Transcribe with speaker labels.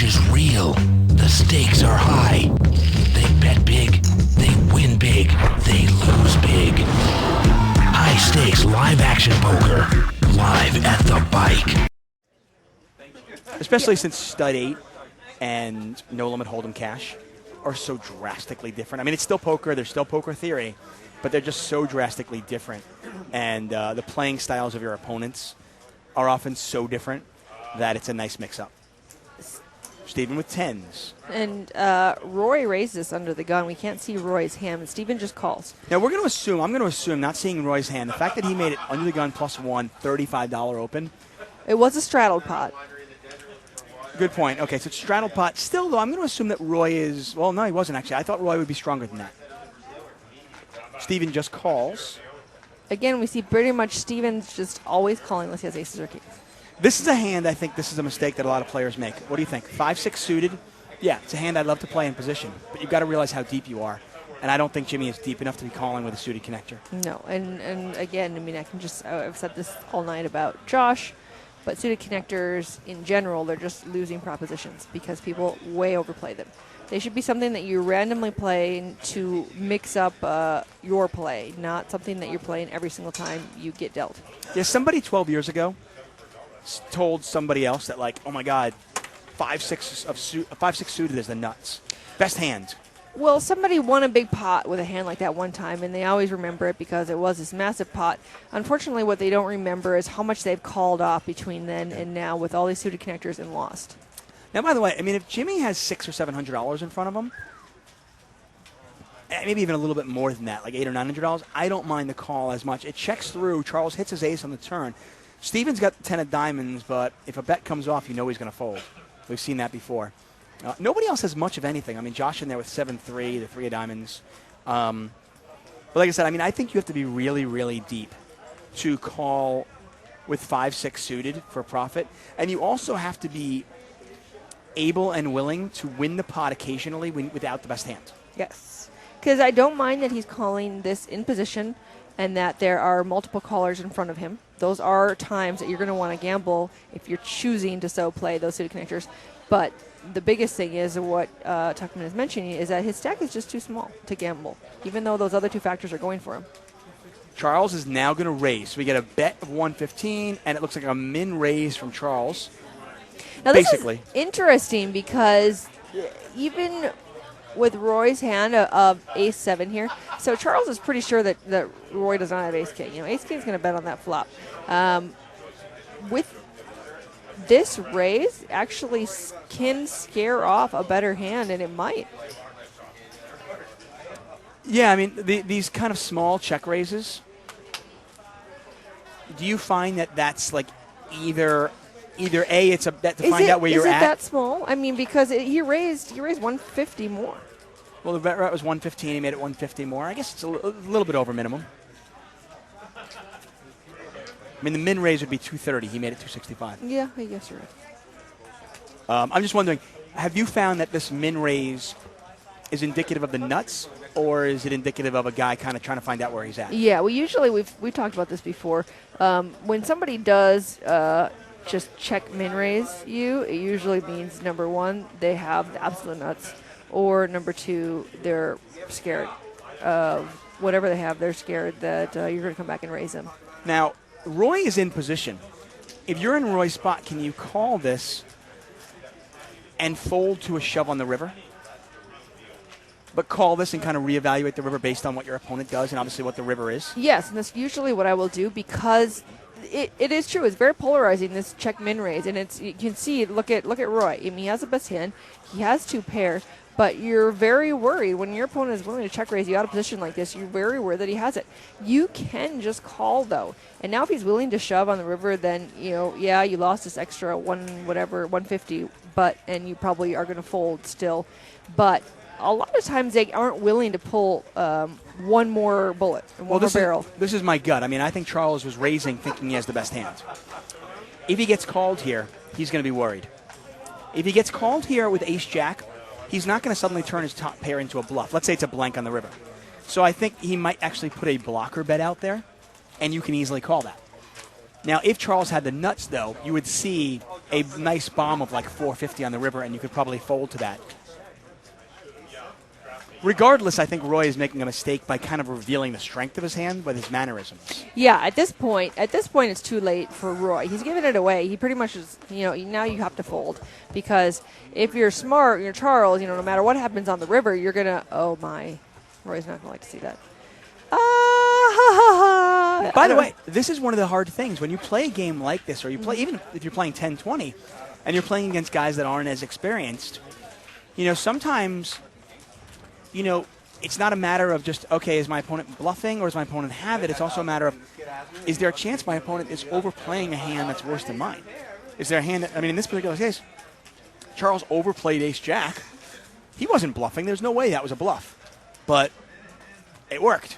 Speaker 1: cash is real. The stakes are high. They bet big. They win big. They lose big. High stakes live action poker. Live at the bike.
Speaker 2: Especially since stud 8 and no limit hold'em cash are so drastically different. I mean, it's still poker. There's still poker theory, but they're just so drastically different. And the playing styles of your opponents are often so different that it's a nice mix-up. Steven with 10s.
Speaker 3: And Roy raises under the gun. We can't see Roy's hand, and Steven just calls.
Speaker 2: Now, I'm going to assume, not seeing Roy's hand, the fact that he made it under the gun +1, $35 open.
Speaker 3: It was a straddled pot.
Speaker 2: Good point. Okay, so it's straddled pot. Still, though, I'm going to assume that Roy is... Well, no, he wasn't, actually. I thought Roy would be stronger than that. Steven just calls.
Speaker 3: Again, we see pretty much Steven's just always calling unless he has aces or kings.
Speaker 2: This is a hand, I think this is a mistake that a lot of players make. What do you think? 5-6 suited? Yeah, it's a hand I'd love to play in position, but you've got to realize how deep you are. And I don't think Jimmy is deep enough to be calling with a suited connector.
Speaker 3: No, and again, I mean, I've said this all night about Josh, but suited connectors in general, they're just losing propositions because people way overplay them. They should be something that you randomly play to mix up your play, not something that you're playing every single time you get dealt.
Speaker 2: Yeah, somebody 12 years ago told somebody else that, like, oh my God, 5-6 suited is the nuts. Best hand.
Speaker 3: Well, somebody won a big pot with a hand like that one time, and they always remember it because it was this massive pot. Unfortunately, what they don't remember is how much they've called off between then and now with all these suited connectors and lost.
Speaker 2: Now, by the way, I mean, if Jimmy has $600 or $700 in front of him, maybe even a little bit more than that, like $800 or $900, I don't mind the call as much. It checks through. Charles hits his ace on the turn. Steven's got 10 of diamonds, but if a bet comes off, you know he's going to fold. We've seen that before. Nobody else has much of anything. I mean, Josh in there with 7-3, the 3 of diamonds. But like I said, I mean, I think you have to be really, really deep to call with 5-6 suited for profit. And you also have to be able and willing to win the pot occasionally without the best hand.
Speaker 3: Yes. Because I don't mind that he's calling this in position and that there are multiple callers in front of him. Those are times that you're going to want to gamble if you're choosing to so play those suited connectors. But the biggest thing is what Tuchman is mentioning is that his stack is just too small to gamble, even though those other two factors are going for him.
Speaker 2: Charles is now going to raise. So we get a bet of 115, and it looks like a min raise from Charles.
Speaker 3: Now, this
Speaker 2: basically
Speaker 3: is interesting because even with Roy's hand of ace-7 here, so Charles is pretty sure that Roy does not have ace-king. You know, ace-king is going to bet on that flop. With this raise, actually can scare off a better hand, and it might.
Speaker 2: Yeah, I mean, these kind of small check raises, do you find that that's like either A, it's a bet to find out where you're at?
Speaker 3: Is it that small? I mean, because he raised 150 more.
Speaker 2: Well, the bet rate was 115. He made it 150 more. I guess it's a little bit over minimum. I mean, the min raise would be 230. He made it 265.
Speaker 3: Yeah, I guess you're right.
Speaker 2: I'm just wondering, have you found that this min raise is indicative of the nuts, or is it indicative of a guy kind of trying to find out where he's at?
Speaker 3: Yeah, we've talked about this before. When somebody does just check min raise you, it usually means number one, they have the absolute nuts, or number two, they're scared of whatever they have. They're scared that you're going to come back and raise them.
Speaker 2: Now, Roy is in position. If you're in Roy's spot, can you call this and fold to a shove on the river? But call this and kind of reevaluate the river based on what your opponent does and obviously what the river is?
Speaker 3: Yes, and that's usually what I will do because it is true. It's very polarizing, this check min raise. And you can see, look at Roy. I mean, he has the best hand. He has two pair. But you're very worried when your opponent is willing to check raise you out of position like this. You're very worried that he has it. You can just call, though. And now if he's willing to shove on the river, then, yeah, you lost this extra 150, and you probably are going to fold still. But a lot of times they aren't willing to pull one more bullet, one more barrel.
Speaker 2: This is my gut. I mean, I think Charles was raising thinking he has the best hand. If he gets called here, he's going to be worried. If he gets called here with ace-jack, he's not going to suddenly turn his top pair into a bluff. Let's say it's a blank on the river. So I think he might actually put a blocker bet out there, and you can easily call that. Now, if Charles had the nuts, though, you would see a nice bomb of like 450 on the river, and you could probably fold to that. Regardless, I think Roy is making a mistake by kind of revealing the strength of his hand with his mannerisms.
Speaker 3: Yeah, at this point, it's too late for Roy. He's giving it away. He pretty much is, now you have to fold. Because if you're smart, you're Charles, no matter what happens on the river, you're going to, oh my, Roy's not going to like to see that.
Speaker 2: By the way, this is one of the hard things. When you play a game like this, or you play, even if you're playing 10-20, and you're playing against guys that aren't as experienced, sometimes... it's not a matter of just, okay, is my opponent bluffing or does my opponent have it? It's also a matter of, is there a chance my opponent is overplaying a hand that's worse than mine? Is there a hand that, in this particular case, Charles overplayed ace-jack. He wasn't bluffing. There's no way that was a bluff. But it worked.